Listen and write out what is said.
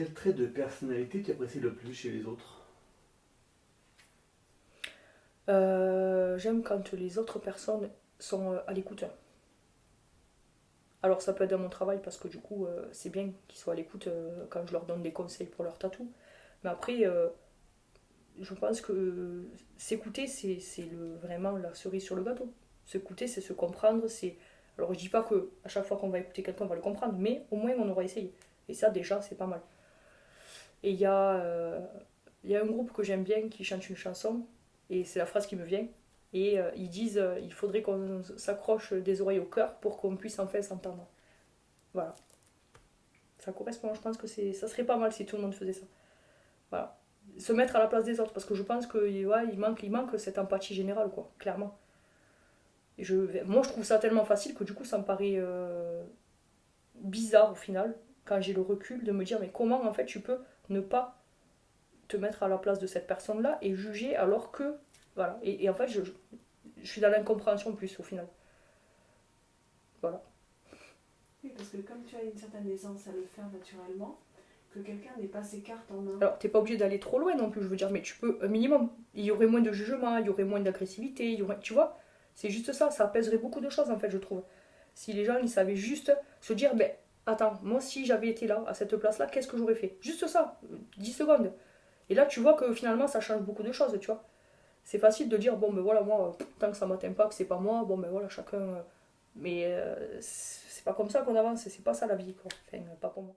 Quel trait de personnalité tu apprécies le plus chez les autres? J'aime quand les autres personnes sont à l'écoute. Alors ça peut être dans mon travail parce que du coup c'est bien qu'ils soient à l'écoute quand je leur donne des conseils pour leur tatou. Mais après, je pense que s'écouter vraiment la cerise sur le gâteau. S'écouter c'est se comprendre, c'est... Alors je dis pas que à chaque fois qu'on va écouter quelqu'un on va le comprendre, mais au moins on aura essayé. Et ça déjà c'est pas mal. Et il y a un groupe que j'aime bien qui chante une chanson, et c'est la phrase qui me vient. Et ils disent il faudrait qu'on s'accroche des oreilles au cœur pour qu'on puisse enfin s'entendre. Voilà. Ça correspond, je pense que ça serait pas mal si tout le monde faisait ça. Voilà. Se mettre à la place des autres, parce que je pense qu'il ouais, il manque cette empathie générale, quoi, clairement. Moi, je trouve ça tellement facile que du coup, ça me paraît bizarre au final, quand j'ai le recul, de me dire, mais comment en fait tu peux ne pas te mettre à la place de cette personne-là et juger alors que. Voilà. Et en fait, je suis dans l'incompréhension plus au final. Voilà. Oui, parce que comme tu as une certaine aisance à le faire naturellement, que quelqu'un n'ait pas ses cartes en main. Alors, t'es pas obligé d'aller trop loin non plus, je veux dire, mais tu peux, un minimum. Il y aurait moins de jugement, il y aurait moins d'agressivité, il y aurait. Tu vois, c'est juste ça apaiserait beaucoup de choses en fait, je trouve. Si les gens, ils savaient juste se dire, ben, attends, moi si j'avais été là, à cette place-là, qu'est-ce que j'aurais fait? Juste ça, 10 secondes. Et là, tu vois que finalement, ça change beaucoup de choses, tu vois. C'est facile de dire, bon, ben voilà, moi, tant que ça m'atteint pas, que c'est pas moi, bon, ben voilà, chacun. Mais c'est pas comme ça qu'on avance, c'est pas ça la vie, quoi. Enfin, pas pour moi.